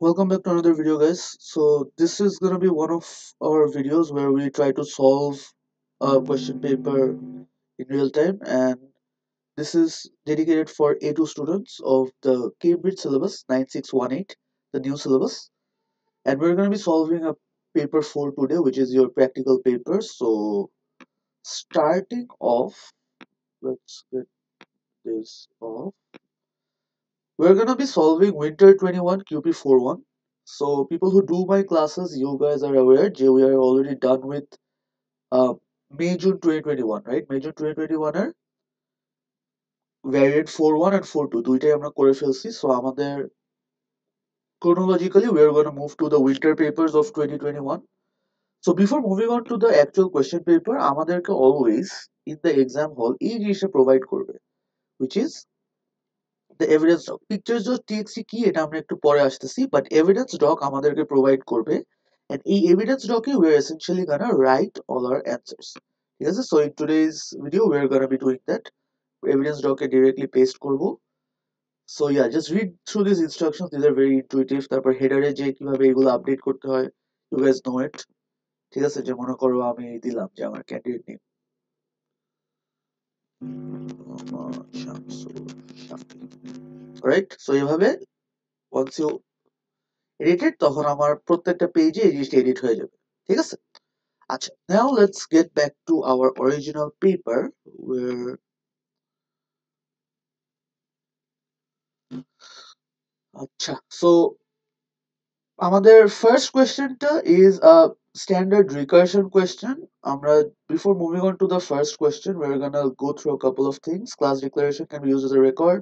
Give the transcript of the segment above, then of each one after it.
Welcome back to another video, guys. So this is gonna be one of our videos where we try to solve a question paper in real time, and this is dedicated for A2 students of the Cambridge syllabus 9618, the new syllabus. And we're gonna be solving a paper 4 today, which is your practical paper. So starting off, let's get this off. We're gonna be solving Winter 21 QP41. So people who do my classes, you guys are aware, we are already done with uh, May June 2021, right? May June 2021 এর variant 41 and 42 দুইটাই আমরা করে ফেলছি। So আমাদের chronologically we are going to move to the winter papers of 2021. So before moving on to the actual question paper, আমাদেরকে always in the exam hall এই জিনিসটা provide করবে, which is the evidence doc. Pictures.txt কি এটা আমরা একটু পরে আসতেছি, but evidence doc আমাদেরকে provide করবে, and এই evidence doc A we are essentially gonna write all our answers. ঠিক আছে? So in today's video we are gonna be doing that. Evidence doc A directly paste করব. So yeah, just read through these instructions. These are very intuitive. তারপর header এ যে কিভাবে এগুলো update করতে হয়, you guys know it. ঠিক আছে? যে মনে করো আমি দিলাম যে আমার ক্যান্ডিডেট নেম শামসুল শাফি, রাইট? সো এভাবে once you এডিটেড তখন আমার প্রত্যেকটা পেজে এই জিনিসটা এডিট হয়ে যাবে। ঠিক আছে? আচ্ছা, now let's get back to our original paper where আচ্ছা, so আমাদের ফার্স্ট কোয়েশ্চেনটা is a standard recursion question. আমরা before moving on to the first question we're gonna go through a couple of things. Class declaration can be used as a record.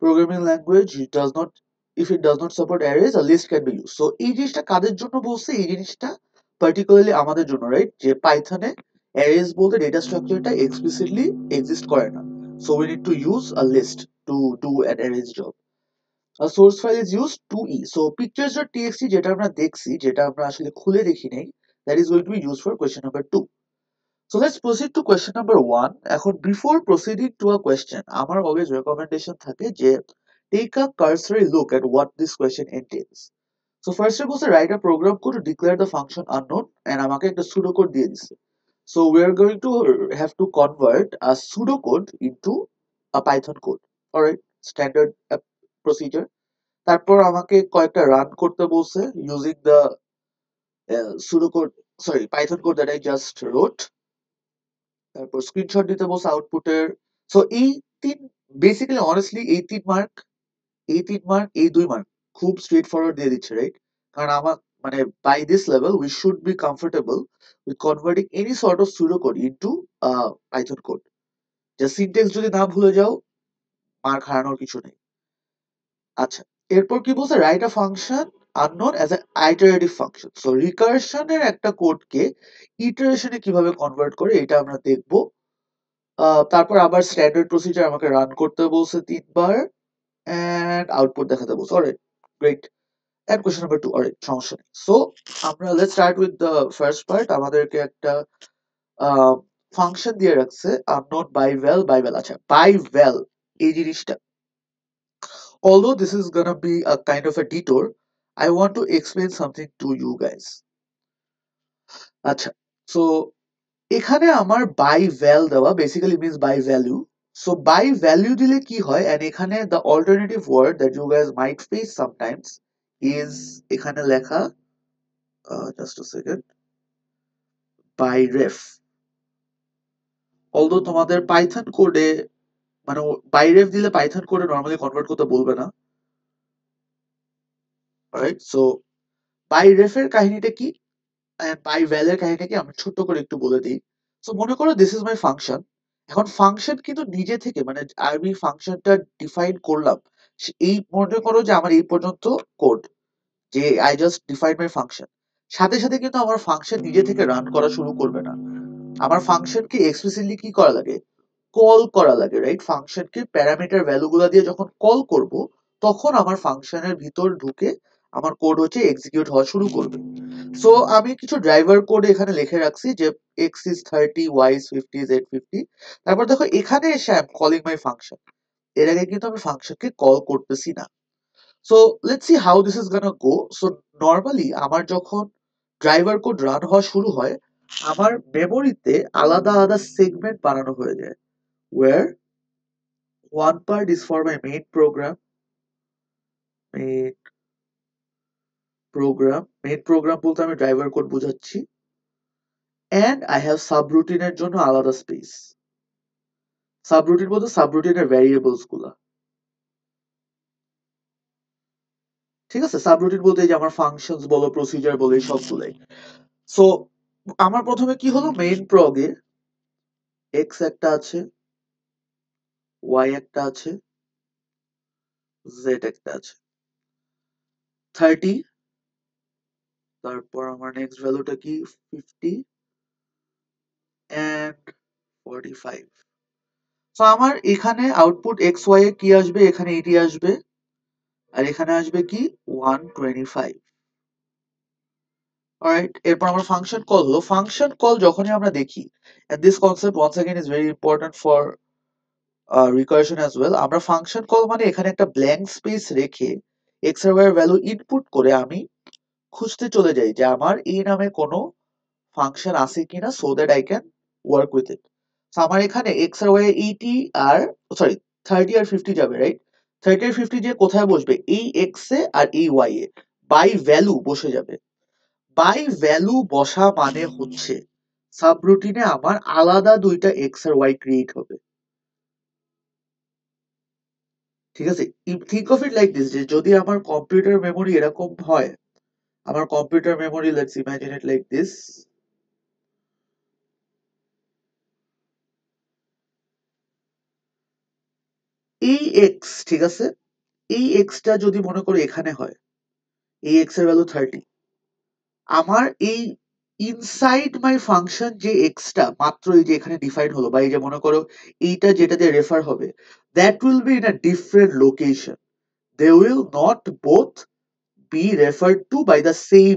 Programming language it does not, if it does not support arrays, a list can be used. So এই জিনিসটা কাদের জন্য বলছে? এই জিনিসটা particularly আমাদের জন্য, right? যে পাইথনে arrays বলতে ডেটা স্ট্রাকচারটা এক্সপ্লিসিটলি এক্সিস্ট করে না, so we need to use a list to do an arrays job. A source file is used 2e, so pictures.txt যেটা আমরা দেখছি, যেটা আমরা আসলে খুলে দেখি নাই, that is going to be used for question number 2. So let's proceed to question number 1. এখন before proceeding to a question, আমার always recommendation থাকে যে take a cursory look at what this question entails. So first of all, write a program code to declare the function unknown, and আমাকে একটা pseudocode দিয়ে দিছে. So we are going to have to convert a pseudocode into a Python code. Alright, standard procedure. তারপর আমাকে কয়েকটা run করতে বলছে using the pseudocode, sorry, Python code that I just wrote. তারপর স্ক্রিনশট দিতে বলছে আউটপুটের। সো এই তিন, বেসিক্যালি অনেস্টলি এই 3 মার্ক, এই 2 মার্ক খুব স্ট্রেট ফরওয়ার্ড দিয়ে দিচ্ছে, রাইট? কারণ আমার মানে by this level we should be comfortable with converting any sort of pseudo code into Python code. Just syntax যদি না ভুলে যাও, মার্ক হারানোর কিছু নেই। আচ্ছা, এরপর কি বলছে? Write a function unknown as an iterative function. So রিকারশনের একটা কোডকে ইটারেশনে কিভাবে কনভার্ট করে এটা আমরা দেখবো। তারপর আবার স্ট্যান্ডার্ড প্রসিজার আমাকে রান করতে বলছে 3 বার, এন্ড আউটপুট দেখাতে বলছে। Alright, great. And question number 2, alright, সমস্যা নেই। সো আমরা let's start with the first part. আমাদেরকে একটা ফাংশন দিয়ে রাখছে unknown by val। আচ্ছা, by val এই জিনিসটা, although this is gonna be a kind of a detour, I want to explain something to you guys. আচ্ছা, so এখানে আমার বাই ভ্যাল দেওয়া basically means by value. So by value দিলে কি হয়, এন্ড এখানে the alternative word that you guys might face sometimes is এখানে লেখা, just a second, by ref. Although তোমাদের পাইথন কোডে মানে বাই রেফ দিলে পাইথন কোডে নরমালি কনভার্ট করতে বলবে না, রাইট? সো বাই রেফের কাহিনীটা কি, বাই ভ্যালের কাহিনীটা কি আমি ছোট্ট করে একটু বলে দিই। সো মনে করো দিস ইজ মাই ফাংশন। এখন ফাংশন কিন্তু নিজে থেকে মানে আমি ফাংশনটা ডিফাইন করলাম, এই মনে করো যে আমার এই পর্যন্ত কোড, যে I just define my function. সাথে সাথে কিন্তু আমার ফাংশন নিজে থেকে রান করা শুরু করবে না। আমার ফাংশনকে এক্সপ্লিসিটলি কি করা লাগে? কল করা লাগে, রাইট? ফাংশনকে প্যারামিটার ভ্যালুগুলো দিয়ে যখন কল করব, তখন আমার ফাংশনের ভিতর ঢুকে আমার কোড হচ্ছে এক্সিকিউট হওয়া শুরু করবে। সো আমি কিছু ড্রাইভার কোড এখানে লিখে রাখছি যে x is 30, y is 50, z 50। তারপর দেখো এখানে এসে I am calling my function. এর আগে কিন্তু আমি ফাংশনকে কল করতেছি না। So let's see how this is gonna go. So normally আমার যখন ড্রাইভার কোড রান হওয়া শুরু হয়, আমার মেমোরিতে আলাদা আলাদা সেগমেন্ট বানানো হয়ে যায়, where one part is for my main program বলতে আমি ড্রাইভার কোড বোঝাচ্ছি, and I have সাবরুটিনের জন্য আলাদা স্পেস। সাবরুটিন বলতে সাবরুটিনের ভ্যারিয়েবলস গুলা, ঠিক আছে? সাবরুটিন বলতে এই যে আমার ফাংশনস বলো, প্রসিজার বলো, এই সবগুলাই। সো আমার প্রথমে কি হলো, মেইন প্রগে এক্স একটা আছে, ওয়াই একটা আছে, জেড একটা আছে, 30, তারপর আমার নেক্সট ভ্যালুটা কি 50 এন্ড 45। সো আমার এখানে আউটপুট এক্স ওয়াই এ কি আসবে, এখানে এটি আসবে, আর এখানে আসবে কি 125। অলরাইট, এরপর আমার ফাংশন কল হলো। ফাংশন কল যখনই আমরা দেখি, and this concept once again is very important for recursion as well, আমরা ফাংশন কল মানে এখানে একটা ব্ল্যাঙ্ক স্পেস রেখে এক্স আর ওয়াই এর ভ্যালু ইনপুট করে আমি খুঁজতে চলে যাই যে আমার এই নামে কোনো ফাংশন আছে কিনা, so that I can work with it. আমার এখানে এক্স আর ওয়াই 80 আর সরি 30 আর 50 যাবে, রাইট? 30 আর 50 যে কোথায় বসবে, এই এক্স এ আর এই ওয়াই এ বাই ভ্যালু বসে যাবে। বাই ভ্যালু বসা মানে হচ্ছে সাবরুটিনে আমার আলাদা দুইটা এক্স আর ওয়াই ক্রিয়েট হবে, ঠিক আছে? Think of it like this, যে যদি আমার কম্পিউটার মেমোরি এরকম হয়, আমার computer memory, let's imagine it like this, এই এক্স, ঠিক আছে, এই এক্সটা যদি মনে করো এখানে হয়, এই এক্স এর ভ্যালু 30, আমার এই ইনসাইড মাই ফাংশন যে এক্সটা মাত্র এই যে এখানে ডিফাইন হলো, বা এই যে মনে করো এইটা যেটা দিয়ে রেফার হবে, that will be in a different location, they will not both be referred to by the same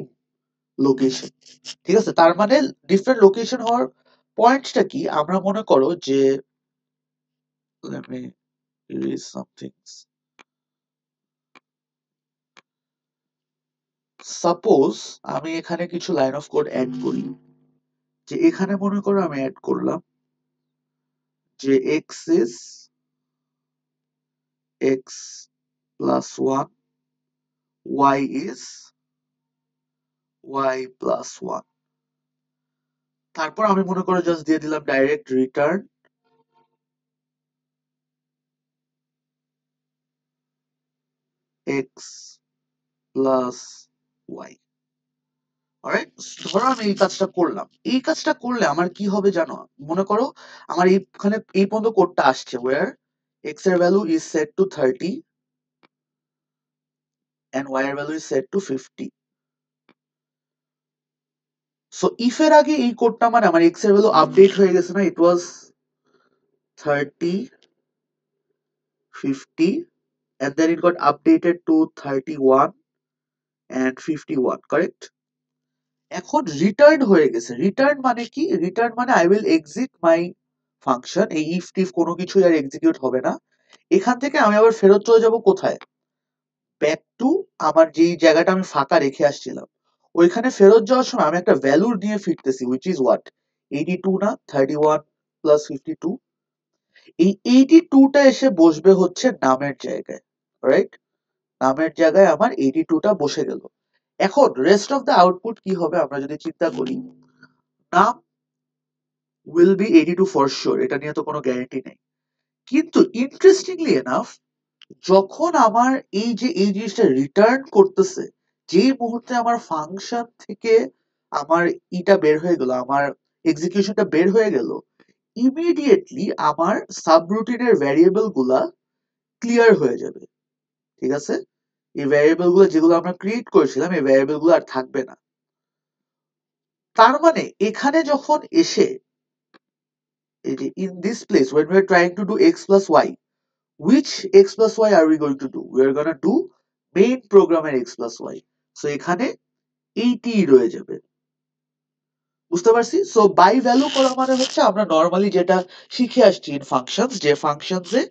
location, ঠিক আছে? তার মানে ডিফারেন্ট লোকেশন হওয়ার পয়েন্টটা কি, আমরা মনে করো যে let me erase some things. Suppose আমি এখানে কিছু লাইন অফ কোড অ্যাড করি, যে এখানে মনে করো আমি অ্যাড করলাম যে X is X plus one, Y is Y plus one, তারপর আমি মনে করো জাস্ট দিয়ে দিলাম direct return X plus Y. Alright, ধরো আমি এই কাজটা করলাম, এই কাজটা করলে আমার কি হবে জানো? মনে করো আমার এইখানে এই পর্যন্ত কোডটা আসছে, ওয়্যার এক্স এর value is set to 30 and y এর value is set to 50। So if এর আগে এই কোডটা মানে আমার এক্স এর ভ্যালু আপডেট হয়ে গেছে না, ইট ওয়াজ 30 50 and then it got updated to 31 and 51, correct? এখন রিটার্ন হয়ে গেছে। রিটার্ন মানে কি? রিটার্ন মানে I will exit my function, এই ইফ টিফ কোনো কিছুই আর এক্সিকিউট হবে না। এখান থেকে আমি আবার ফেরত চলে যাব কোথায়? ব্যাক টু আমার যেই জায়গাটা আমি ফাঁকা রেখে আসছিলাম, ওইখানে ফেরত যাওয়ার সময় আমি একটা ভ্যালু নিয়ে ফিরতেছি, হুইচ ইজ হোয়াট, 82 না 31 প্লাস 52। এই 82টা এসে বসবে হচ্ছে নামের জায়গায়, রাইট? নামের জায়গায় আমার 82টা বসে গেল। এখন রেস্ট অফ দ্য আউটপুট কি হবে আমরা যদি চিন্তা করি, নাম উইল বি 82 ফর শিওর, এটা নিয়ে তো কোনো গ্যারান্টি নেই। কিন্তু ইন্টারেস্টিংলি এনাফ, যখন আমার এই যে এই জিনিসটা রিটার্ন করতেছে, যেই মুহূর্তে আমার ফাংশন থেকে আমার ইটা বের হয়ে গেল, আমার এক্সিকিউশনটা বের হয়ে গেল, ইমিডিয়েটলি আমার সাবরুটিনের ভ্যারিয়েবল গুলা ক্লিয়ার হয়ে যাবে, ঠিক আছে? এই ভ্যারিয়েবল গুলো যেগুলো আমরা ক্রিয়েট করেছিলাম, এই ভ্যারিয়েবল গুলো আর থাকবে না। তার মানে এখানে যখন এসে এই যে in this place when we are trying to do x plus y, which x plus y are we going to do? We are going to do main program এর x plus y, so এখানে এইটি রয়ে যাবে, বুঝতে পারছি? So by value করা মানে হচ্ছে আমরা নরমালি যেটা শিখে আসছি ইন ফাংশনস, যে ফাংশনসে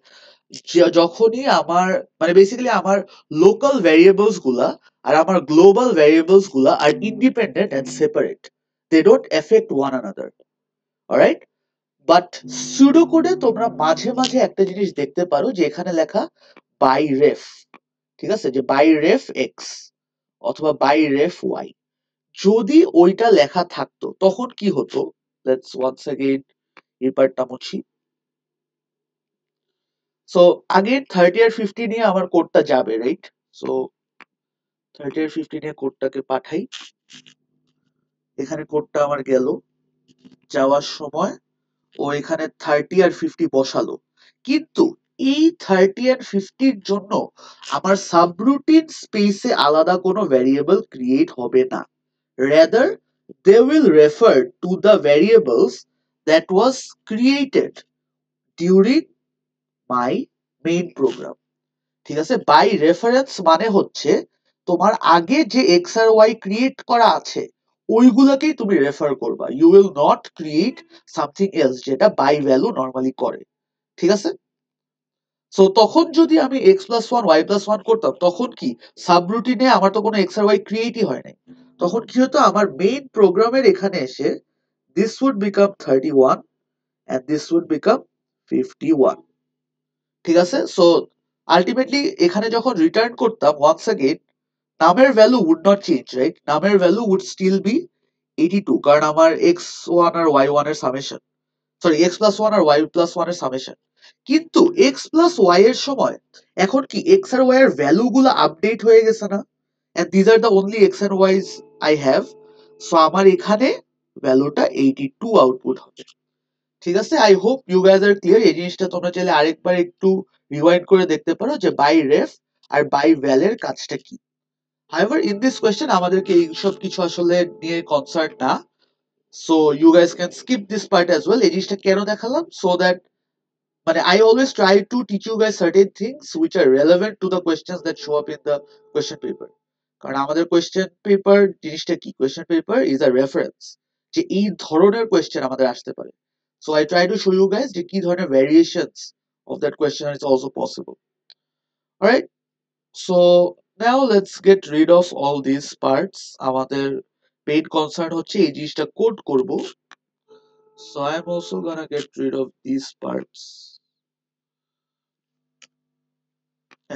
যখনই আমার মানে বেসিক্যালি আমার লোকাল ভ্যারিয়েবলস গুলা আর আমার গ্লোবাল ভ্যারিয়েবলস গুলা আর independent and separate, they don't affect one another, alright? But pseudo কোডে তোমরা মাঝে মাঝে একটা জিনিস দেখতে পারো যে এখানে লেখা বাই রেফ, ঠিক আছে, যে বাই রেফ এক্স অথবা বাই রেফ ওয়াই। যদি ওইটা লেখা থাকতো তখন কি হতো, লেটস ওয়ান্স अगेन এই পার্টটা মুছি। সো আগে 30 আর 50 নিয়ে আমার কোডটা যাবে, রাইট? সো 30 আর 50 নিয়ে কোডটাকে পাঠাই, এখানে কোডটা আমার গেল, যাওয়ার সময় ও এখানে 30 আর 50 বসালো, কিন্তু এই 30 আর 50 এর জন্য আমার সাবরুটিন স্পেসে আলাদা কোনো ভ্যারিয়েবল ক্রিয়েট হবে না, rather they will refer to the variables that was created during my main program, ঠিক আছে? বাই রেফারেন্স মানে হচ্ছে তোমার আগে যে এক্স আর ওয়াই ক্রিয়েট করা আছে ওইগুলোকেই তুমি রেফার করবা, you will not create something else যেটা বাই ভ্যালু নর্মালি করে, ঠিক আছে? সো তখন যদি আমি X plus one Y plus one করতাম তখন কি সাবরুটিনে আমার তো কোনো এক্স আর ওয়াই ক্রিয়েটই হয় নাই, তখন কি হতো আমার মেইন প্রোগ্রামের এখানে এসে this would become 31 and this would become 51, ঠিক আছে? সো আলটিমেটলি এখানে যখন রিটার্ন করতাম ওয়ান্স अगेन নামের value would not change, right? নামের ভ্যালু উড স্টিল বি 82, কারণ আমার এক্স ওয়ান আর ওয়াই ওয়ান এর সামেশন, সরি এক্স প্লাস ওয়ান আর ওয়াই প্লাস ওয়ান এর সামেশন। কিন্তু এক্স প্লাস ওয়াই এর সময় এখন কি এক্স আর ওয়াই এর ভ্যালু গুলো আপডেট হয়ে গেছে না, and these are the only x and y's I have, so আমার এখানে ভ্যালুটা 82 আউটপুট হবে, ঠিক আছে? I hope you guys are clear. এই জিনিসটা তোমরা চাইলে আরেকবার একটু রিওয়াইন্ড করে দেখতে পারো যে বাই রেফ আর বাই ভ্যালের কাজটা কি। হাউএভার ইন দিস কোয়েশ্চেন আমাদেরকে এইসব কিছু আসলে নিয়ে কনসার্ন না, so you guys can skip this part as well. এই জিনিসটা কেন দেখালাম, সো দ্যাট মানে I always try to teach you guys certain things which are relevant to the questions that show up in the question paper, কারণ আমাদের question paper জিনিসটা কি, question paper is a reference যে এই ধরনের question আমাদের আসতে পারে। So I try to show you guys যে কি ধরনের variations of that question is also possible, alright? So now let's get rid of all this parts. আমাদের মেইন কনসার্ন হচ্ছে এই জিনিসটা কোড করব, so I am also gonna get rid of this parts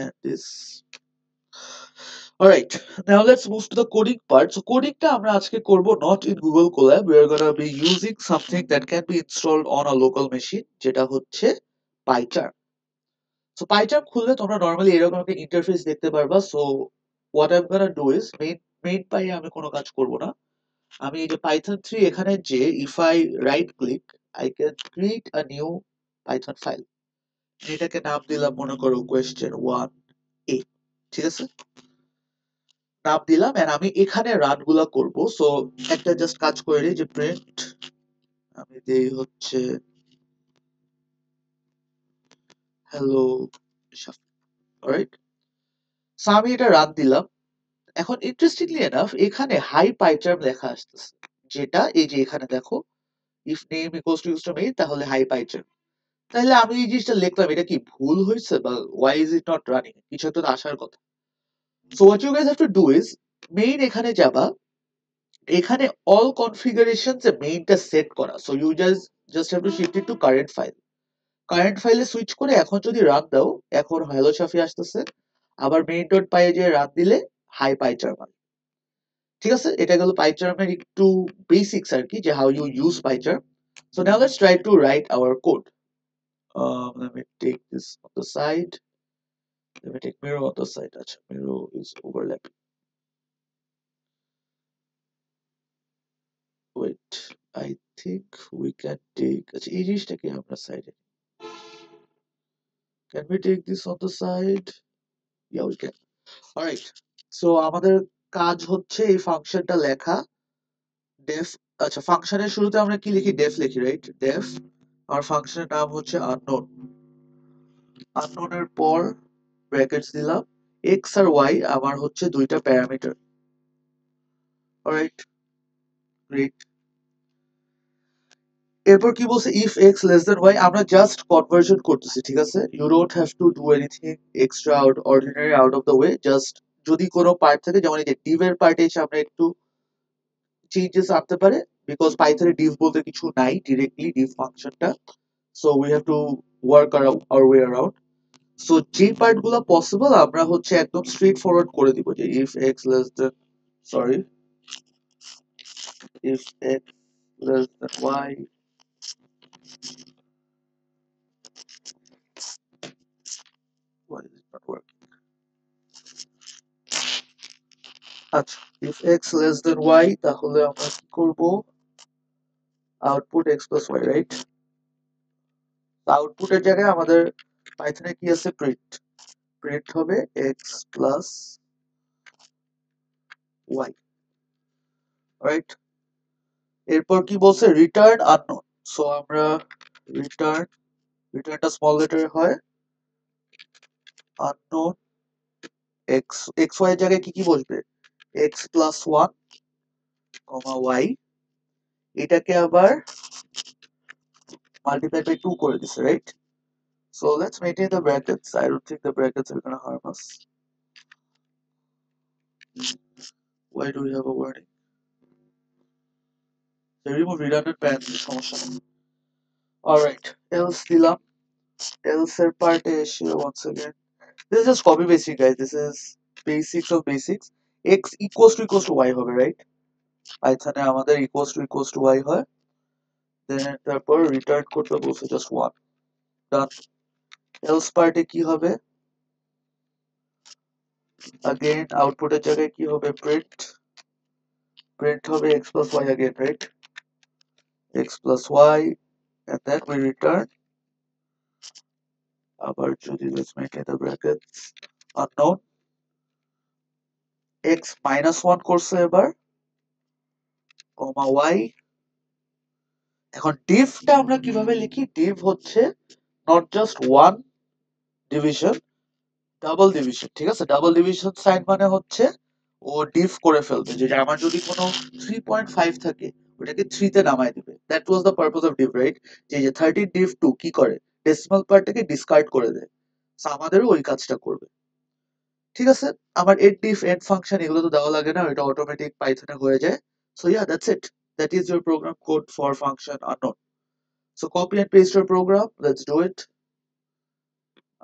and this. Alright, now let's move to the coding part. So coding টা আমরা আজকে করব not in Google Colab. We are gonna be using something that can be installed on a local machine, যেটা হচ্ছে PyCharm. So PyCharm খুললে তোমরা normally এরকম একটা ইন্টারফেস দেখতে পারবা। So what I'm gonna do is main py এ আমি কোনো কাজ করব না। আমি এই যে Python 3 এখানে যে if I right click I can create a new Python file. এটাকে নাম দিলাম মনে করো question 1a, ঠিক আছে? নাম দিলাম এন্ড আমি এখানে রান গুলা করবো। সো একটা জাস্ট কাজ করে নিই যে প্রিন্ট আমি দেই হচ্ছে হ্যালো শাফি, অলরাইট? সো আমি এটা রান দিলাম। এখন ইন্টারেস্টিংলি এনাফ এখানে হাই পাইচার্ম লেখা আসতেছে, যেটা এই যে এখানে দেখো if name equals to use to main তাহলে হাই পাইচার্ম। তাহলে আমি এই জিনিসটা লিখলাম, এটা কি ভুল হয়েছে বা why is it not running, কিছু একটা তো আসার কথা। So what you guys have to do is main এখানে যাবা, এখানে অল কনফিগারেশনস এ মেইনটা সেট করা। So you just have to shift it to current file, current ফাইলে সুইচ করে এখন যদি রান দাও এখন হ্যালো শাফি আসতেছে, আবার মেইন ডট পাই যে রান দিলে হাই পাইচার্ম, ঠিক আছে? এটা গেল পাইচার্মের একটু বেসিক্স আর কি, যে how you use PyCharm. So now let's try to write our code. Let me take this on the side. Let me take Miro on the side. আচ্ছা, Miro is overlapping. Wait, I think we can take, আচ্ছা এই জিনিসটাকে আমরা সাইডে, can we take this on the side? Yeah, we can. Alright, so আমাদের কাজ হচ্ছে এই ফাংশনটা লেখা def, আচ্ছা ফাংশনের শুরুতে আমরা কি লিখি, def লিখি, রাইট? def আর ফাংশনের নাম হচ্ছে unknown, unknown এর পর ব্র্যাকেটস দিলাম, x আর y আমার হচ্ছে দুইটা প্যারামিটার, অলরাইট? গ্রেট। এরপর কি বলছে, if X less then Y, আমরা জাস্ট কনভার্সন করতেছি, ঠিক আছে? You don't have to do anything extra out ordinary out of the way. Just যদি কোনো পার্ট থাকে, যেমন এই যে div এর পার্টে এসে আমরা একটু চেঞ্জেস আনতে পারে, বিকজ পাইথনে div বলতে কিছু নাই ডিরেক্টলি div ফাংশনটা, so we have to work hour way around. So যে পার্ট গুলো পসিবল আমরা হচ্ছে একদম স্ট্রেট ফরওয়ার্ড করে দিব, যে if X less then, sorry, if x less than y, why is it not working? আচ্ছা, if x less than y, তাহলে আমরা কি করব, output x plus y, right? আউটপুটের জায়গায় আমাদের পাইথনে কি আছে, প্রিন্ট, প্রিন্ট হবে x plus y, রাইট? এরপর কি বলছে, রিটার্ন আননোন। সো আমরা রিটার্নটা স্মল লেটারে হয়, আননোন x y এর জায়গায় কি কি বসবে, x plus 1, y, এটাকে আবার multiplied by 2 করে দিছে, right? So let's maintain the brackets. I don't think the brackets are gonna harm us. Why do we have a warning? So remove redundant parentheses, সমস্যা নেই। Alright, else দিলাম, else এর পার্টে এসে once again, this is just copy pasting guys, this is basics of basics. X equals to y হবে, right? পাইথনে আমাদের equals to y হয়, then তারপর রিটার্ন করতে বলছে just 1, done. else পার্টে কি হবে, again আউটপুটের জায়গায় কি হবে, print হবে x plus y again, right? X plus y, and then we return আবার যদি, let's maintain the brackets, unknown, x minus 1 করছে এবার, comma y। এখন divটা আমরা কিভাবে লিখি, div হচ্ছে not just one division, double division, ঠিক আছে? ডাবল ডিভিশন সাইন মানে হচ্ছে ও div করে ফেলবে, যে আমার যদি কোনো 3.5 থাকে ওটাকে 3 তে নামায় দিবে, that was the purpose of div, right? যে 13 div 2 কি করে, ডেসিমাল পার্টটাকে ডিসকার্ড করে দেয়। সো আমাদেরও ওই কাজটা করবে, ঠিক আছে? আমার এন্ড ডিফ এন্ড ফাংশন এগুলো তো দেওয়া লাগে না, এটা অটোমেটিক পাইথনে হয়ে যায়। So yeah, that's it, that is your program code for function unknown. So copy and paste your program, let's do it.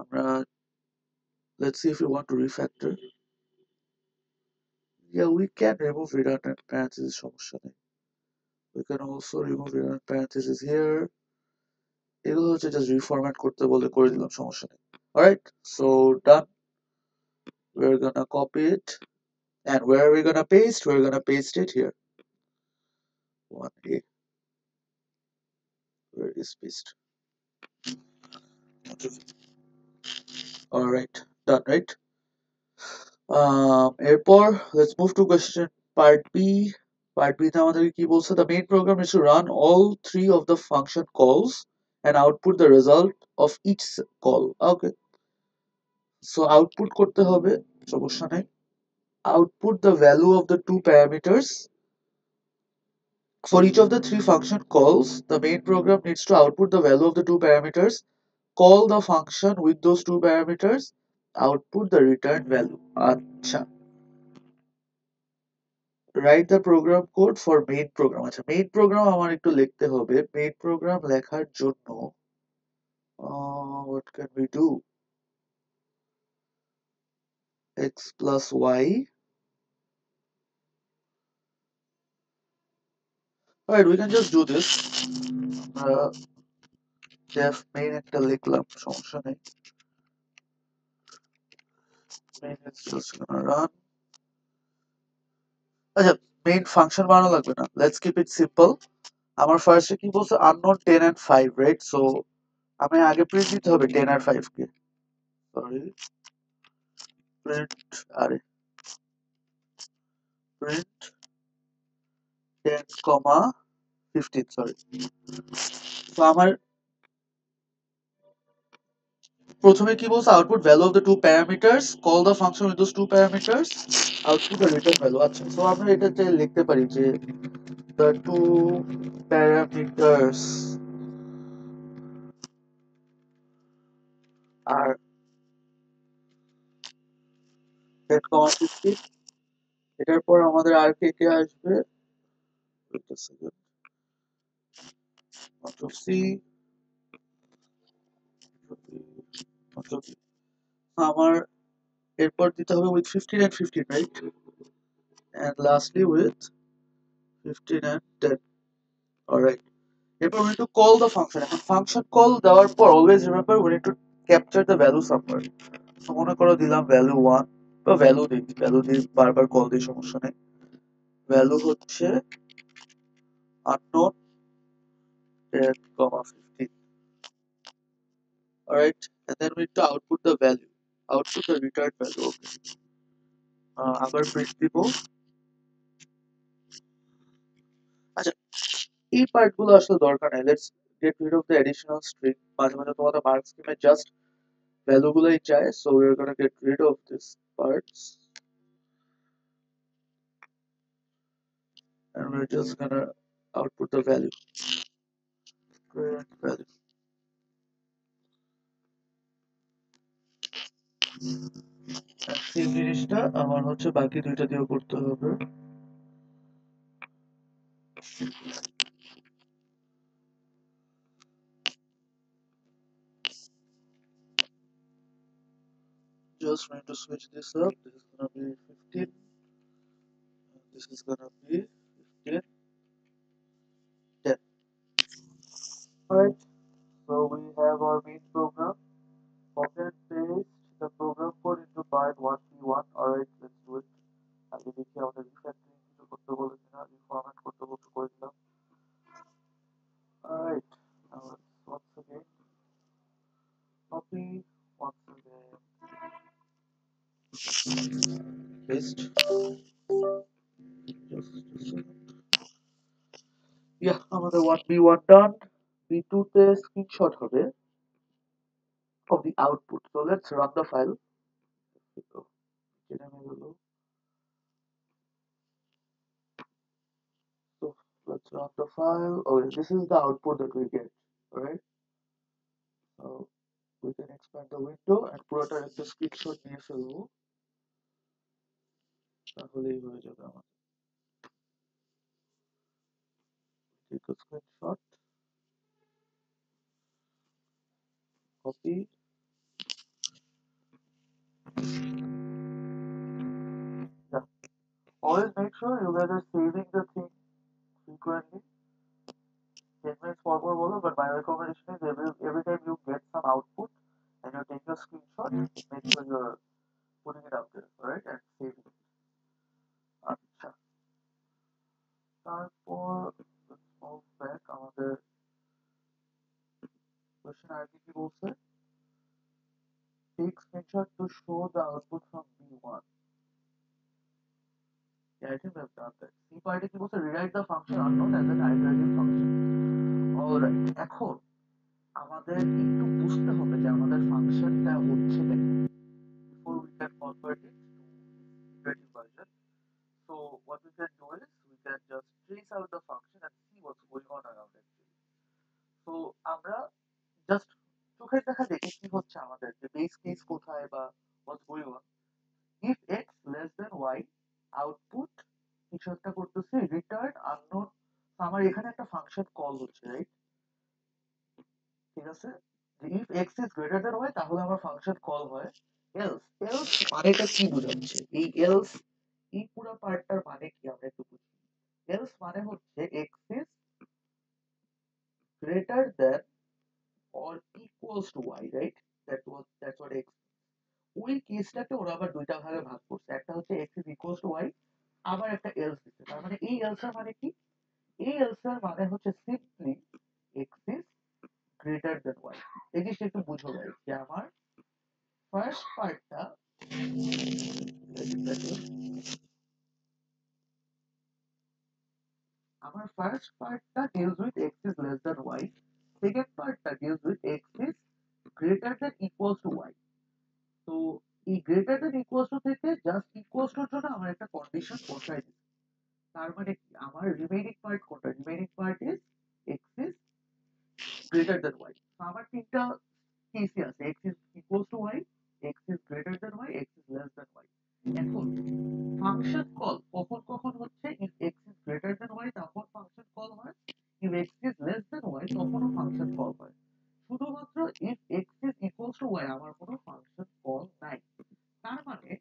আমরা let's see if we want to refactor. Yeah, we can remove redundant parentheses, সমস্যা নেই। We can also remove redundant parentheses here. এগুলো হচ্ছে just রিফরম্যাট করতে বলে করে দিলাম, সমস্যা নেই। Alright, so done. We're gonna copy it, and where are we gonna paste? We're gonna paste it here. 1a, where is paste? Alright, done, right? এরপর let's move to question part B. Part B তে আমাদের কি বলছে, the main program is to run all three of the function calls and output the result of each call. Okay, so output করতে হবে, সমস্যা নাই। Output the value of the two parameters for each of the three function calls. The main program needs to output the value of the two parameters, call the function with those two parameters, output the return value. আচ্ছা, write the program code for main program. আচ্ছা, main program আমার একটু লিখতে হবে। main program লেখার জন্য what can we do? X plus y. Alright, we can just do this. def main একটা লিখলাম, সমস্যা নেই। main is just gonna run. আচ্ছা, main function বানানো লাগবে না, let's keep it simple. আমার ফার্স্টে কি বলছে, unknown 10 and 5, right? So আমি আগে প্রিন্ট দিতে হবে 10 আর 5 কে, সরি, প্রিন্ট, আরে প্রিন্ট 10, 15, সরি। তো আমার প্রথমে কি বলছে, output value of the two parameters, call the function with those two parameters, output the return value. আচ্ছা, সো আমরা এটাতে লিখতে পারি যে দ্য টু প্যারামিটারস আর 10,15 এটার পর আমাদের আর কে কে আসবে? Wait a second. Control C, Control V. আমার এরপর দিতে হবে with 15 and 15, right? And lastly with 15 and 10. Alright. এরপর we need to call the function. এখন function call দেওয়ার পর always remember we need to capture the value somewhere. So মনে করো দিলাম value 1 বা value দিই বারবার কল দিই সমস্যা নেই। ভ্যালু হচ্ছে unknown 10, 15. Alright, and then we need to output the value. Output the return value. Okay. আবার print দিব। আচ্ছা, এই পার্ট গুলো আসলে দরকার নাই। Let's get rid of the additional string. মাঝে মাঝে তোমাদের মার্ক স্কিমে জাস্ট ভ্যালু গুলোই চাই, so we're gonna get rid of this parts and we're just gonna output the value. Print value. Same জিনিসটা আমার হচ্ছে বাকি দুইটা দিয়েও করতে হবে। Just trying to switch this up. This is gonna be 15. This is gonna be 15, 10. Alright, so we have our main program. Copy and paste the program code into part 1p1. Alright, let's do it. আগে দেখি আমাদের refactoring কিছু করতে বলেছে না, reformat করতে বলতে করে দিলাম। Alright, now let's once again copy, once again paste. Just a second. Yeah, আমাদের 1p1 done. p2 তে screenshot হবে of the output. So let's run the file. So let's run the file. Okay, this is the output that we get. Alright. So we can expand the window and পুরোটার একটা screenshot নিয়ে ফেলবো, তাহলেই হয়ে যাবে আমাদের। Take a screenshot, copy. Yeah. Always make sure you guys are saving the thing frequently. 10 minutes forward bolo, but my recommendation is every time you get some output and you take a screenshot, make sure you're putting it out there, alright, and saving it. আচ্ছা, তারপর let's move back আমাদের question আর কি কি বলছে? Take screenshot to show the output from B1. Yeah, I think we've done that. C part কি বলছে? Rewrite the function unknown as an iterative function. Alright, এখন আমাদের একটু বুঝতে হবে যে আমাদের ফাংশনটা হচ্ছে before we can convert it to iterative version. So what we can do is we can just trace out the function and see what's going on around it. So আমরা just চোখের দেখা দেখি কি হচ্ছে আমাদের, যে বেস কেস কোথায় বা what's going on. If x less than y, output কিছু একটা করতেছে return unknown. আমার এখানে একটা ফাংশন কল হচ্ছে, রাইট? ঠিক আছে, if x is greater than y তাহলে আমার ফাংশন কল হয় else মানেটা কি বোঝাচ্ছে? এই else এই পুরো পার্টটার মানে কি আমরা একটু বুঝি। else মানে হচ্ছে x is greater than or equals to y, right? That's what x. ওই কেসটাকে ওরা আবার দুইটা ভাগে ভাগ করছে, একটা হচ্ছে x is equals to y, আবার একটা else দিচ্ছে। তার মানে এই else এর মানে কি? এই else এর মানে হচ্ছে simply x is greater than y. এই জিনিসটা একটু বুঝো ভাই, যে আমার ফার্স্ট পার্টটা আমার ফার্স্ট পার্টটা deals with x is less than y, second পার্টটা deals with x is greater than equals to y. তো এই greater than equals to থেকে জাস্ট equals to এর জন্য আমার একটা কন্ডিশন বসাই দিচ্ছি। তার মানে কি আমার রিমেইনিং পার্ট কোনটা? Remaining part is x is greater than y. তো আমার তিনটা কেসই আছে, x is equal equals to y, x is greater than y, x is less then y. এখন ফাংশন কল কখন কখন হচ্ছে, if x is greater than y তখন function call হয়, if x is less then y তখনও function call হয়। শুধুমাত্র if x is equals to y আমার কোনো ফাংশন কল নাই। তার মানে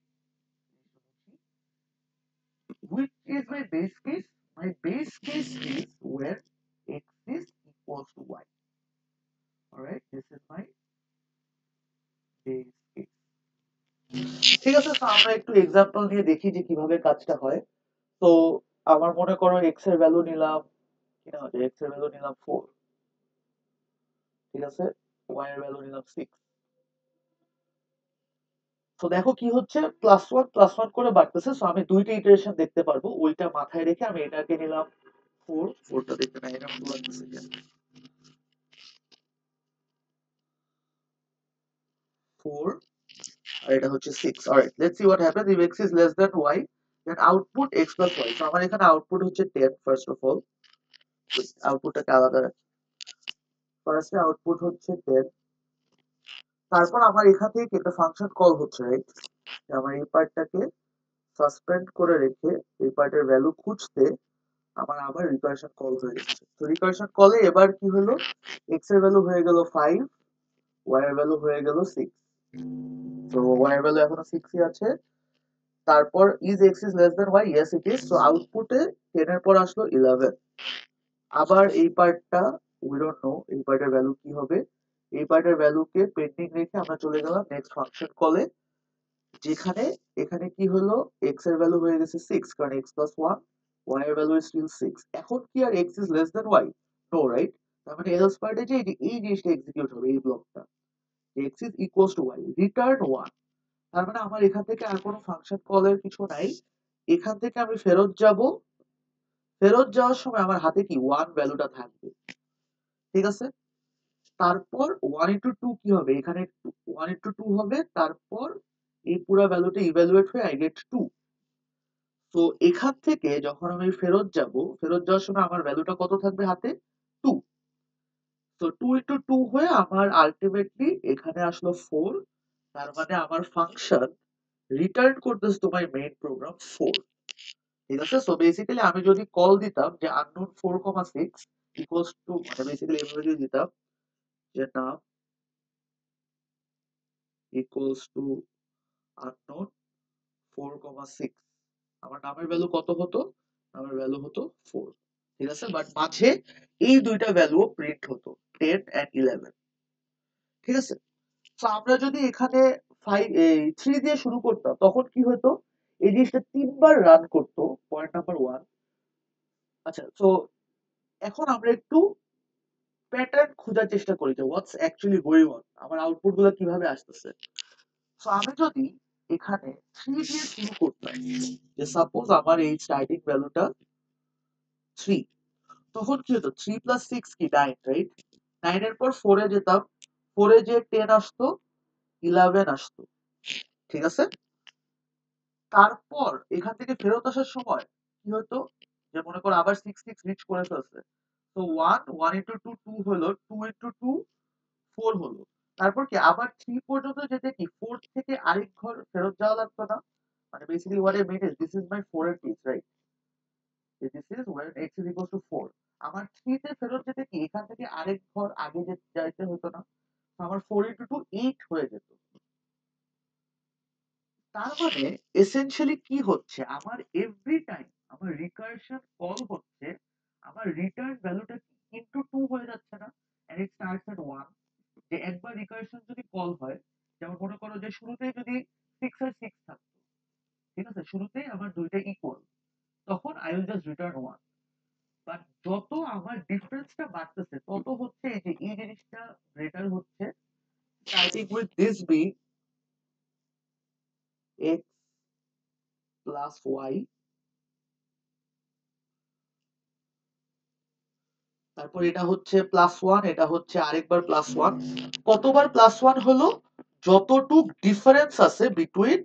which is my base case? My base case is where x is equals to y. Alright, this is my base case. ঠিক আছে, তো আমরা একটু এক্সাম্পল নিয়ে দেখি যে কিভাবে কাজটা হয়। তো আমার মনে করো x এর ভ্যালু নিলাম, কি না হচ্ছে, x এর ভ্যালু নিলাম 4, ঠিক আছে, y এর ভ্যালু নিলাম 6। তো দেখো কি হচ্ছে, +1 +1 করে বাড়তেছে। সো আমি দুইটা ইটারেশন দেখতে পারবো, ওইটা মাথায় রেখে আমি এটাকে নিলাম 4, 4টা দেখতে না এরকম লাগতেছে কেন, 4 আর এটা হচ্ছে 6। Alright, let's see what happens if x is less than y, then output x plus y। So আমার এখানে আউটপুট হচ্ছে 10 ফার্স্ট অফ অল, আউটপুটটাকে আলাদা রাখি। ফার্স্টে আউটপুট হচ্ছে 10, তারপর আমার এখান থেকে একটা ফাংশন কল হচ্ছে, রাইট? আমার এই পার্টটাকে সাসপেন্ড করে রেখে এই পার্টের ভ্যালু খুঁজতে আমার আবার রিকারশন কল হয়ে যাচ্ছে। তো রিকারশন কলে এবার কি হলো, x এর ভ্যালু হয়ে গেল 5, y এর ভ্যালু হয়ে গেল 6। তো y এর ভ্যালু এখনো 6 ই আছে। তারপর is x is less than y, yes it is। So আউটপুটে 10 এর পর আসলো 11। আবার এই পার্টটা উই ডোন্ট নো এই পার্টের ভ্যালু কি হবে। এই পার্টের ভ্যালুকে পেন্ডিং রেখে আমরা চলে গেলাম নেক্সট ফাংশন কলে, যেখানে এখানে কি হলো, x এর ভ্যালু হয়ে গেছে 6 কারণ x plus 1, y এর ভ্যালু is still 6। এখন কি আর x is less than y? No, right? তার মানে এলস পার্টে যে এই জিনিসটা এক্সিকিউট হবে, এই ব্লকটা, x is equals to y, return 1। তার মানে আমার এখান থেকে আর কোনো ফাংশন কলের কিছু নাই। এখান থেকে আমি ফেরত যাব, ফেরত যাওয়ার সময় আমার হাতে কি 1 ভ্যালুটা থাকবে, ঠিক আছে। তারপর 1 ইনটু 2 কি হবে, এখানে 1 ইনটু 2 হবে, তারপর এই পুরো ভ্যালুটা ইভ্যালুয়েট হয়ে আই গেট 2। তো এখান থেকে যখন আমি ফেরত যাব, ফেরত যাওয়ার সময় আমার ভ্যালুটা কত থাকবে হাতে, 2। তো 2 ইনটু 2 হয়ে আমার আলটিমেটলি এখানে আসলো 4। তার মানে আমার ফাংশন রিটার্ন করতেছে তোমার মেইন প্রোগ্রাম 4, ঠিক আছে। সো বেসিক্যালি আমি যদি কল দিতাম যে unknown 4,6 ইকুয়ালস টু, মানে বেসিক্যালি এভাবে যদি দিতাম যে নাম ইকুয়ালস টু unknown 4,6, আমার নামের ভ্যালু কত হতো, নামের ভ্যালু হতো 4, ঠিক আছে। বাট মাঝে এই দুইটা ভ্যালু প্রিন্ট হতো 10 এন্ড 11, ঠিক আছে। তো আমরা যদি এখানে 3 দিয়ে শুরু করতাম তখন কি হতো, এই জিনিসটা 3বার রান করতো, পয়েন্ট নাম্বার 1। আচ্ছা, তো এখন আমরা একটু প্যাটার্ন খোঁজার চেষ্টা করি যে হোয়াটস অ্যাকচুয়ালি গোয়িং অন, আমার আউটপুট গুলো কিভাবে আসতেছে। সো আমি যদি এখানে 3 দিয়ে শুরু করতাম, যে সাপোজ আমার এই স্টার্টিং ভ্যালুটা 3, তখন কি হতো, 3 প্লাস 6 কি 9, রাইট? 9 এর পর 4 এ যেতাম, 4 এ যে 10 আসতো, 11 আসতো, ঠিক আছে। তারপর এখান থেকে ফেরত আসার সময় কি হতো, যে মনে করো আবার 6 6 রিচ করে ফেলছে। তো 1 1 ইনটু 2 2 হলো, 2 ইনটু 2 4 হলো। তারপর কি আবার 3 পর্যন্ত যেতে কি 4 থেকে আরেক ঘর ফেরত যাওয়া লাগতো না। মানে basically what I mean is this is my 4 এর piece, right? This is where x is equal to 4। আমার 3 তে ফেরত যেতে কি এখান থেকে আরেক ঘর আগে যাইতে হতো না। তো আমার 4 ইনটু 2 8 হয়ে যেত। তার মানে এসেনশিয়ালি কি হচ্ছে, আমার এভরি টাইম আমার রিকারশন কল হচ্ছে, আমার রিটার্ন ভ্যালুটা ইনটু 2 হয়ে যাচ্ছে না, এন্ড ইট স্টার্টস এট 1। যে একবার রিকারশন যদি কল হয়, যেমন মনে করো যে শুরুতেই যদি 6 আর 6 থাকতো, ঠিক আছে, শুরুতেই আমার দুইটা ইকুয়াল, তখন I will just return 1। But যত আমার ডিফারেন্সটা বাড়তেছে তত হচ্ছে এই যে এই জিনিসটা গ্রেটার হচ্ছে, starting with this b x plus y, তারপর এটা হচ্ছে +1, এটা হচ্ছে আরেকবার +1। কতবার +1 হলো, যতটুক ডিফারেন্স আছে বিটুইন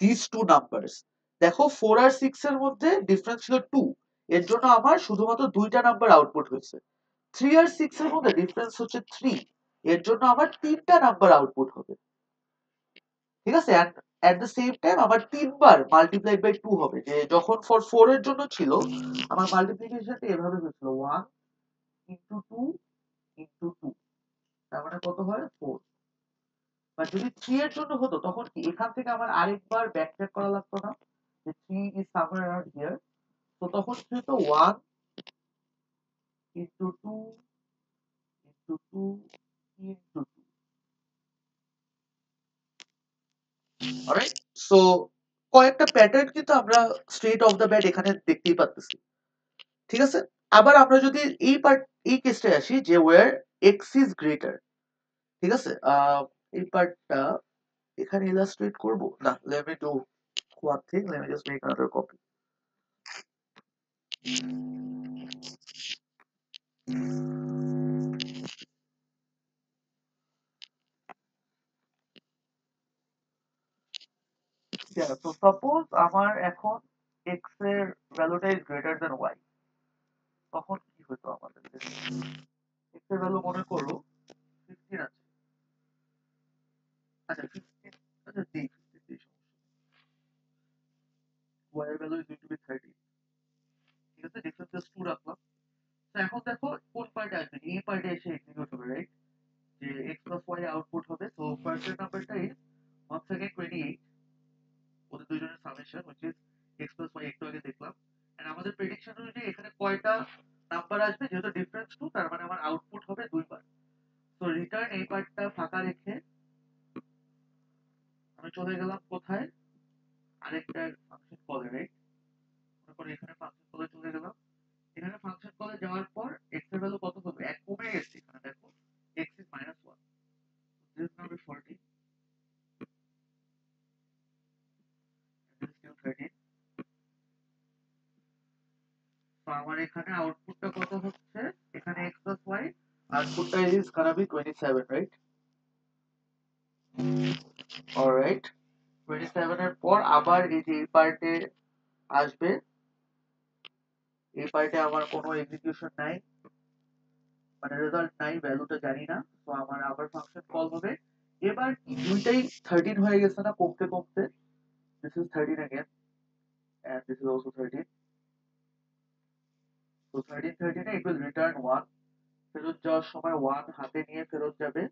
দিস টু নাম্বারস। দেখো 4 আর 6 এর মধ্যে ডিফারেন্স ছিল 2, এর জন্য আমার শুধুমাত্র দুইটা নাম্বার আউটপুট হয়েছে। 3 আর 6 এর মধ্যে ডিফারেন্স হচ্ছে 3, এর জন্য আমার তিনটা নাম্বার আউটপুট হবে। ঠিক আছে, and at the same time আমার 3 বার মাল্টিপ্লাইড বাই 2 হবে, যে যখন ফর 4 এর জন্য ছিল আমার মাল্টিপ্লিকেশনটা এভাবে হয়েছিল 1 ইন্টু 2 ইন্টু 2, তার মানে কত হয় 4। বাট যদি 3 এর জন্য হতো তখন কি এখান থেকে আমার আরেকবার ব্যাক ট্র্যাক করা লাগতো না, যে 3 ইজ সামওয়্যার অ্যারাউন্ড হিয়ার। তো তখন কি হতো 1 into 2 into 2 into 2। Alright, so কয়েকটা প্যাটার্ন কিন্তু আমরা স্ট্রেট অফ দ্য ব্যাট এখানে দেখতেই পাচ্ছি। ঠিক আছে, আবার আমরা যদি এই কেসটায় আসি যে ওয়্যার এক্স ইজ গ্রেটার। ঠিক আছে, এই পার্টটা এখানে ইলাস্ট্রেট করব না, let me do one thing, let me just make another copy. Yeah, so suppose আমার এখন x এর ভ্যালুটা ইজ গ্রেটার দেন y, তখন কি হতো আমাদের? x এর ভ্যালু মনে করো 15 আছে। আচ্ছা 15, আচ্ছা দিই 15 দিই, y এর value is going to be 30। ঠিক আছে, ডিফারেন্স জাস্ট 2 রাখলাম। তো এখন দেখো কোন পার্টে আসবে, এই পার্টে এসে এক্সিকিউট হবে, রাইট? যে x plus y আউটপুট হবে। সো ফার্স্ট নাম্বারটা ইজ once again 28, ওদের দুইজনের summation which is x plus y একটু আগে দেখলাম। এন্ড আমাদের প্রেডিকশন অনুযায়ী এখানে কয়টা নাম্বার আসবে, যেহেতু ডিফারেন্স 2, তার মানে আমার আউটপুট হবে 2 বার। তো রিটার্ন এই পার্টটা ফাঁকা রেখে আমি চলে গেলাম কোথায়, আরেকটা ফাংশন কলে, রাইট? মনে করো এখানে ফাংশন কলে চলে গেলাম। এখানে ফাংশন কলে যাওয়ার পর x এর ভ্যালু কত হবে, এক কমে গেছে, এখানে দেখো x is -1, this is now 40, this is still 13। তো আমার এখানে আউটপুটটা কত হচ্ছে, এখানে x plus y, আউটপুটটা is gonna be 27, right? Alright, 27 এর পর আবার এই যে এই পার্টে আসবে, এই পার্টে আমার কোনো এক্সিকিউশন নাই, মানে রেজাল্ট নাই, ভ্যালুটা জানি না। তো আমার আবার ফাংশন কল হবে। এবার কি দুইটাই 13 হয়ে গেছে না কমতে কমতে? This is 13 again and this is also 13. So 13 13 A it will return 1, ফেরত যাওয়ার সময় 1 হাতে নিয়ে ফেরত যাবে।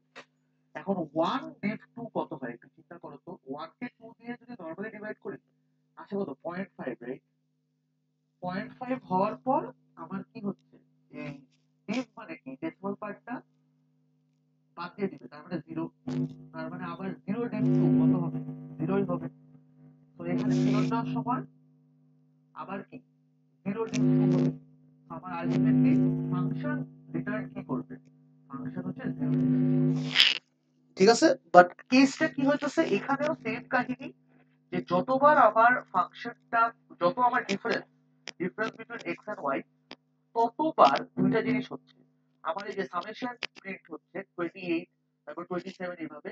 এখন 1 ডিভ 2 কত হয় একটু চিন্তা করো তো, 1 কে 2 দিয়ে যদি নরমালি ডিভাইড করি আসে কত, 0.5, রাইট? 0.5 হওয়ার পর আমার কি হচ্ছে, এই ডিভ মানে কি, ডেসিমাল পার্টটা বাদ দিয়ে দিবে, তার মানে 0। তার মানে আবার 0 ডিভ 2 কত হবে, 0ই হবে। তো এখানে ফেরত যাওয়ার সময় আবার কি 0 ডিভ 2 হবে। আমার আলটিমেটলি ফাংশন রিটার্ন কি করবে, ফাংশন হচ্ছে 0। ঠিক আছে, বাট কেসটা কি হইতেছে, এখানেও সেম কাহিনী, যে যতবার আমার ফাংশনটা, যত আমার difference difference between x and y, ততবার দুইটা জিনিস হচ্ছে। আমার এই যে সামেশন প্রিন্ট হচ্ছে 28, তারপর 27 এইভাবে।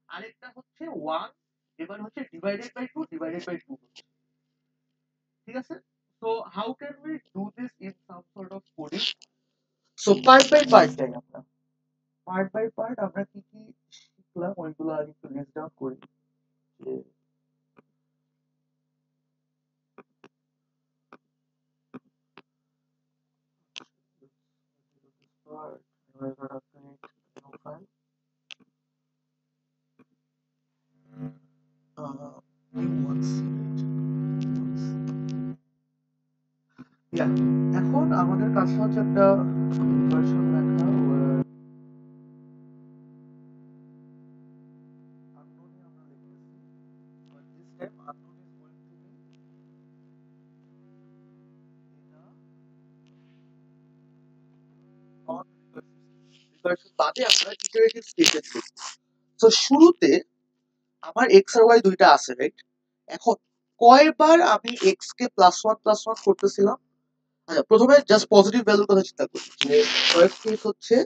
আরেকটা হচ্ছে 1, এবার হচ্ছে ডিভাইডেড বাই 2 ডিভাইডেড বাই 2 হচ্ছে। ঠিক আছে, so how can we do this in some sort of coding? So part by part যাই আমরা, পার্ট বাই পার্ট আমরা কি কি শিখলাম ওইগুলো আগে একটু লিস্ট ডাউন করি। যে part, we're gonna create a new file. Once, yeah, এখন আমাদের কাছে হচ্ছে একটা ভার্সন লেখা where unknown এ আমরা লিখতেছি, but this time unknown is going to be in a non recursive বাদে আমরা ইটারেটিভ স্টেটমেন্ট লিখব। তো শুরুতে আমার এক্স আর ওয়াই দুইটা আছে, রাইট? এখন কয়বার আমি এক্স কে +1 +1 করতেছিলাম? আচ্ছা, প্রথমে জাস্ট পজিটিভ ভ্যালুর কথা চিন্তা করি, যে ফার্স্ট কেস হচ্ছে,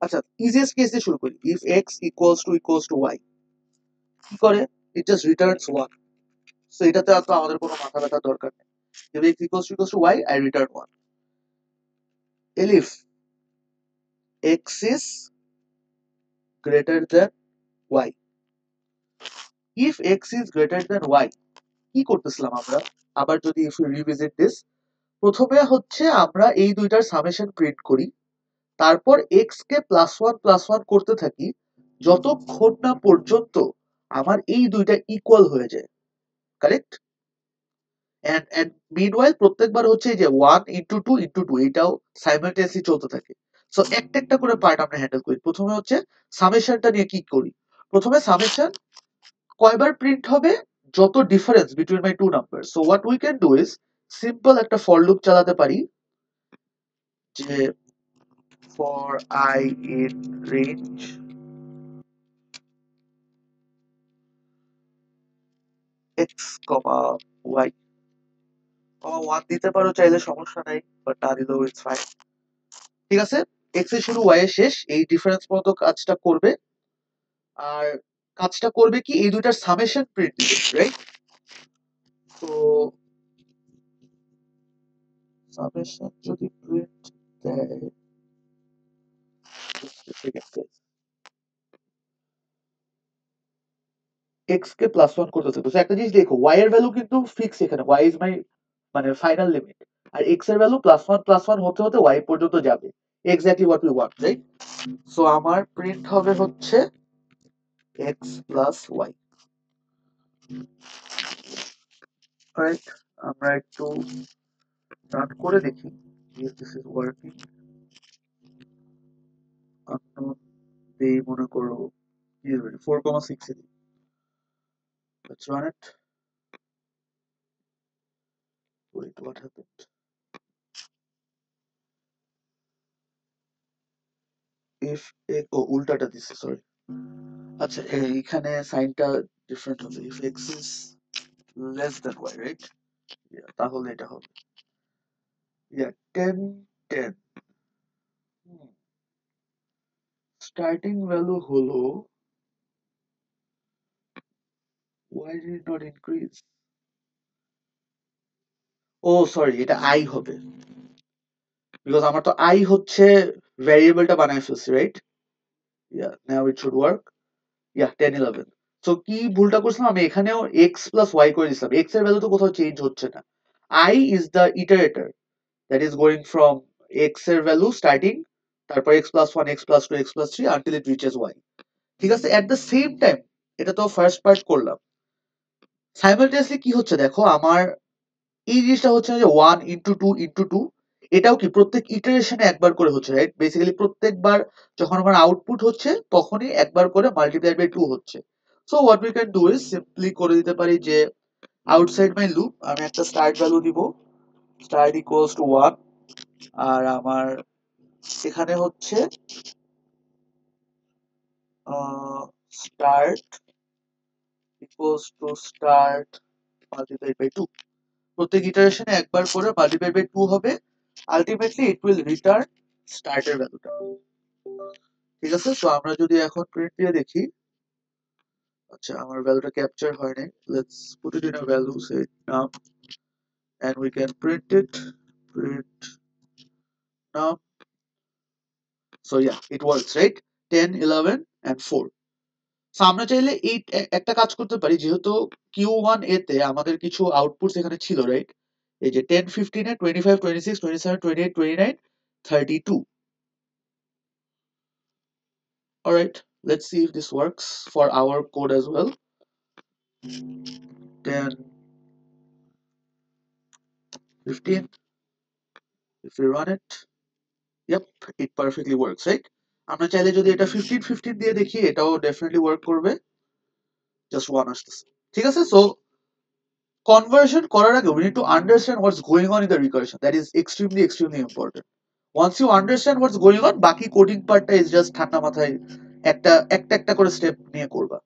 আচ্ছা ইজিয়েস্ট কেস দিয়ে শুরু করি, if x equals to y, কি করে, ইট জাস্ট রিটার্নস 1। সো এটাতে তো আমাদের কোনো মাথা ব্যথার দরকার নেই, if x equals to y I return 1, if x is greater than y, if x is greater than y, কি করতেছিলাম আমরা? আবার যদি ইফ ইউ রিভিজিট দিস, প্রথমে হচ্ছে আমরা এই দুইটার সামেশন প্রিন্ট করি, তারপর এক্স কে প্লাস ওয়ান করতে থাকি যতক্ষণ না পর্যন্ত আমার এই দুইটা ইকুয়াল হয়ে যায়, কারেক্ট? এন্ড মিনওয়াইল প্রত্যেকবার হচ্ছে এই যে 1 ইন্টু 2 এটাও সাইমালটেনিয়াসলি চলতে থাকে। সো একটা একটা করে পার্ট আমরা হ্যান্ডেল করি। প্রথমে হচ্ছে সামেশনটা নিয়ে কি করি? প্রথমে সামেশন কয়বার প্রিন্ট হবে? যত difference between my two number. So what we can do is simple একটা ফর লুপ চালাতে পারি, যে for i in range x comma y, comma one দিতে পারো চাইলে, সমস্যা নাই, বাট না দিলেও ইটস ফাইন। ঠিক আছে, এক্স এর শুরু ওয়াই এর শেষ, এই ডিফারেন্স মতো কাজটা করবে। আর কাজটা করবে কি, এই দুইটার সামেশন প্রিন্ট দিবে, রাইট? তো সামেশন যদি প্রিন্ট দেয়, এক্স কে প্লাস ওয়ান করতে থাকবে। একটা জিনিস দেখো, ওয়াই এর ভ্যালু কিন্তু ফিক্স, এখানে ওয়াই ইজ মাই মানে ফাইনাল লিমিট, আর এক্স এর ভ্যালু প্লাস ওয়ান হতে হতে ওয়াই পর্যন্ত যাবে, exactly what we want, right? So আমার প্রিন্ট হবে হচ্ছে এক্স প্লাস ওয়াই, রাইট? আমরা একটু রান করে দেখি if this is working. unknown দেই মনে করো 4,6 এ দিই। Let's run it. Wait, what happened? If উল্টাটা দিছে, সরি। আচ্ছা, এইখানে সাইনটা ডিফারেন্ট হবে। if x is less than y, right? তাহলে এটা হবে 10 10। স্টার্টিং ভ্যালু হলো, why did it not increase? ও সরি, এটা i হবে, বিকজ আমার তো i হচ্ছে ভ্যারিয়েবলটা বানায় ফেলছি, right? now it should work. 10 11। সো কি ভুলটা করছিলাম আমি, এখানেও x প্লাস y করে দিছিলাম, x এর ভ্যালু তো কোথাও চেঞ্জ হচ্ছে না। i is the iterator that is going from x এর ভ্যালু স্টার্টিং, তারপর x plus one, x plus two, x plus three until it reaches y। ঠিক আছে, এট দ্য সেম টাইম এটা তো ফার্স্ট পার্ট করলাম, সাইমালটেনিয়াসলি কি হচ্ছে দেখো, আমার এই জিনিসটা হচ্ছে যে 1 ইন্টু 2 এটাও কি প্রত্যেক ইটারেশনে একবার করে হচ্ছে, রাইট? বেসিক্যালি প্রত্যেকবার যখন আমার আউটপুট হচ্ছে তখনই একবার করে মাল্টিপ্লাই বাই 2 হচ্ছে। So what we can do is simply করে দিতে পারি যে আউটসাইড মাই লুপ আমি একটা স্টার্ট ভ্যালু দিব, স্টার্ট ইকুয়ালস টু 1, আর আমার এখানে হচ্ছে start equals to start multiply by 2। প্রত্যেক ইটারেশনে একবার করে মাল্টিপ্লাই বাই 2 হবে, আলটিমেটলি ইট উইল রিটার্ন স্টার্টের ভ্যালুটা। ঠিক আছে, সো আমরা যদি এখন প্রিন্ট দিয়ে দেখি, আচ্ছা আমার ভ্যালুটা ক্যাপচার হয় নাই, let's put it in a value say num and we can print it, print num. So yeah, it works, right? 10 11 and 4। So আমরা চাইলে এই একটা কাজ করতে পারি, যেহেতু Q1 এ তে আমাদের কিছু আউটপুটস এখানে ছিল, রাইট? এই যে 10 15 এ 25 26 27 28 29 32। Alright, let's see if this works for our code as well. 10 15, if we run it, yep, it perfectly works, right? আমরা চাইলে যদি এটা 15 15 দিয়ে দেখি, এটাও ডেফিনেটলি ওয়ার্ক করবে, জাস্ট ওয়ান আসতেছে। ঠিক আছে, সো conversion করার আগে we need to understand what's going on in the recursion. That is extremely important. Once you understand what's going on, বাকি কোডিং পার্টটা is just ঠান্ডা মাথায় একটা একটা একটা করে স্টেপ নিয়ে করবা।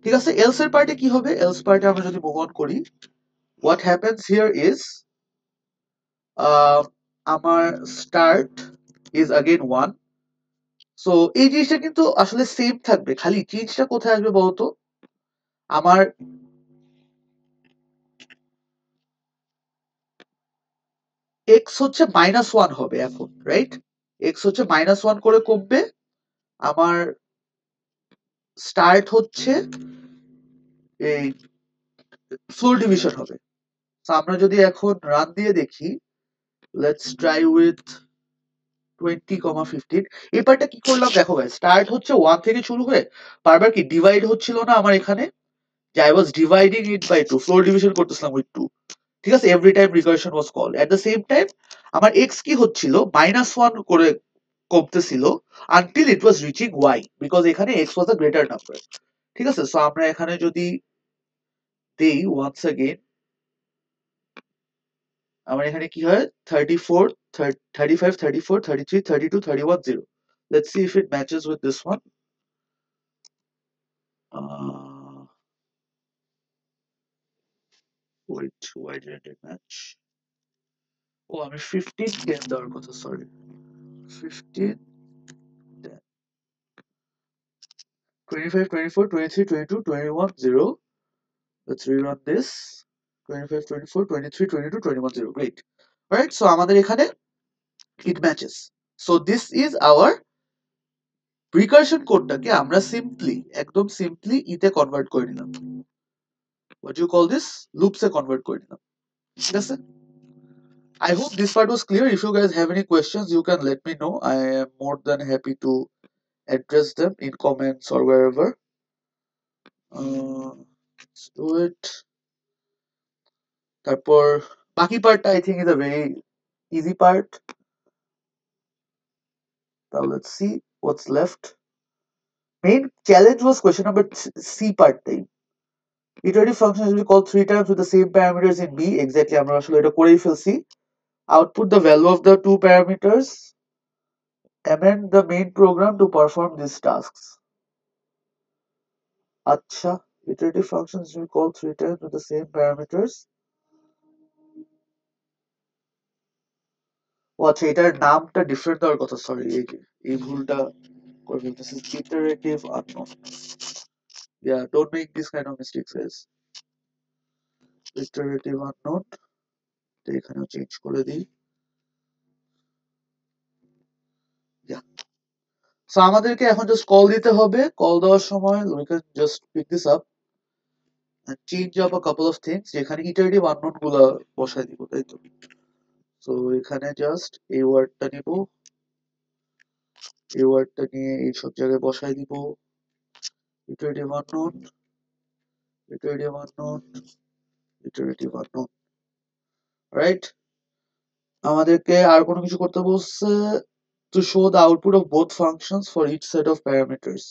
ঠিক আছে, এলস এর পার্টে কি হবে? এলস পার্টে আমরা যদি মুভ অন করি, what happens here is আমার স্টার্ট is again 1। সো এই জিনিসটা কিন্তু আসলে সেম থাকবে, খালি চেঞ্জটা কোথায় আসবে বলতো? আমার এক্স হচ্ছে -1 হবে এখন, রাইট? এক্স হচ্ছে -1 করে কমবে, আমার স্টার্ট হচ্ছে এই ফ্লোর ডিভিশন হবে। তো আমরা যদি এখন রান দিয়ে দেখি, লেটস ট্রাই উইথ 20,15। এই পার্টটা কি করলাম দেখো গাইস, স্টার্ট হচ্ছে 1 থেকে শুরু হয়ে বারবার কি ডিভাইড হচ্ছিল না আমার এখানে, যে I was dividing it by 2, floor division করতেছিলাম উইথ 2। ঠিক আছে, every time recursion was call. At the same time আমার এক্স কি হচ্ছিল, -1 করে কমতেছিল until it was reaching y, because এখানে x was a greater number. ঠিক আছে, সো আমরা এখানে যদি দেই ওয়ান্স अगेन, আমার এখানে কি হয় 34, 35, 34, 33, 32, 31, 0. Let's see if it matches with this one. Wait, why didn't it match? Oh, আমি 15 10 দেওয়ার কথা, sorry 15 10, 25, 24, 23, 22, 21, 0. Let's rerun this. 25, 24, 23, 22, 21, 0. Great. Alright, so আমাদের এখানে it matches. So this is our recursion কোডটাকে আমরা সিম্পলি, একদম সিম্পলি ইতে কনভার্ট করে নিলাম। What do you call this? Loops A convert করে নিলাম। ঠিক আছে, I hope this part was clear. If you guys have any questions, you can let me know. I am more than happy to address them in comments or wherever. Let's do it. তারপর বাকি পার্টটা I think is a very easy part. Now let's see what's left. Main challenge was question number C part tie. Iterative functions will be called 3 times with the same parameters in B. Exactly, আমরা আসলে এটা করেই ফেলছি। Output the value of the two parameters. Amend the main program to perform these tasks. Acha, iterative functions will call 3 times with the same parameters. ও আচ্ছা, এটার নামটা different দেওয়ার কথা, সরি এই ভুলটা করে ফেলতেছি। Iterative unknown. Yeah, don't make this kind of mistakes guys. Iterative unknown, এখানেও চেঞ্জ করে দিই। Yeah. So আমাদেরকে এখন জাস্ট কল দিতে হবে, কল দেওয়ার সময় we can just pick this up and change up a couple of things, যেখানে iterative unknown গুলা বসাই দিব, তাই তো। সো এখানে জাস্ট এই ওয়ার্ডটা নিব, এই ওয়ার্ডটা নিয়ে এই সব জায়গায় বসাই দিব, iterative unknown, iterative unknown, iterative unknown, right. আমাদেরকে আর কোনো কিছু করতে বলছে, to show the output of both functions for each set of parameters.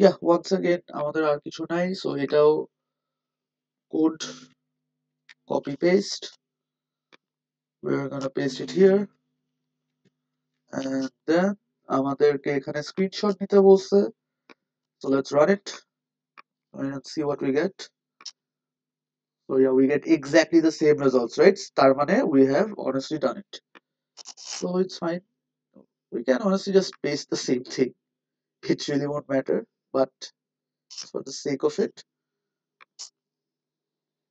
Yeah, once again আমাদের আর কিছু নাই, সো এটাও code copy paste, we're gonna paste it here, and then আমাদেরকে এখানে স্ক্রিনশট নিতে বলছে, so let's run it and see what we get. So yeah, we get exactly the same results, right? তার মানে we have honestly done it, so it's fine. We can honestly just paste the same thing, it really won't matter, but for the sake of it,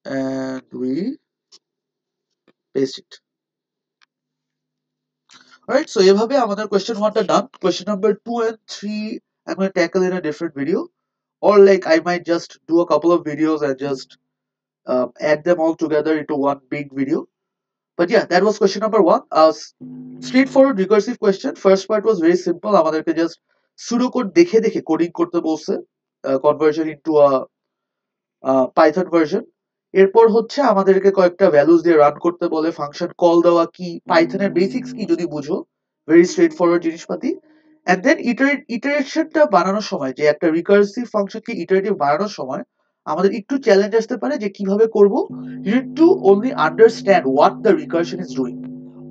and we paste it. Alright, so এভাবে আমাদের question 1 টা done. Question number 2 and 3 I'm going to tackle in a different video, or like I might just do a couple of videos and just add them all together into one big video. But yeah, that was question number 1. Straightforward recursive question. First part was very simple. আমাদেরকে just pseudocode দেখে দেখে coding করতে বলছে, conversion into a Python version. এরপর হচ্ছে আমাদেরকে কয়েকটা values দিয়ে রান করতে বলে, ফাংশন কল দেওয়া কি, পাইথনের বেসিক্স কি যদি বুঝো, ভেরি স্ট্রেট ফরওয়ার্ড জিনিসপাতি। এন্ড দেন ইটারেশনটা বানানোর সময়, যে একটা রিকার্সিভ ফাংশনকে ইটারেটিভ বানানোর সময় আমাদের একটু চ্যালেঞ্জ আসতে পারে যে কিভাবে করব। You need to only understand what the recursion is doing,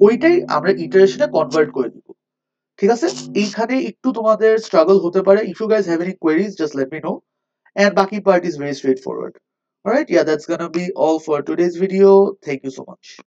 ওইটাই আমরা ইটারেশনে কনভার্ট করে দিব। ঠিক আছে, এইখানে একটু তোমাদের স্ট্রাগল হতে পারে। If you guys have any queries just let me know, and Baki part is very straightforward. Alright, yeah, that's gonna be all for today's video. Thank you so much.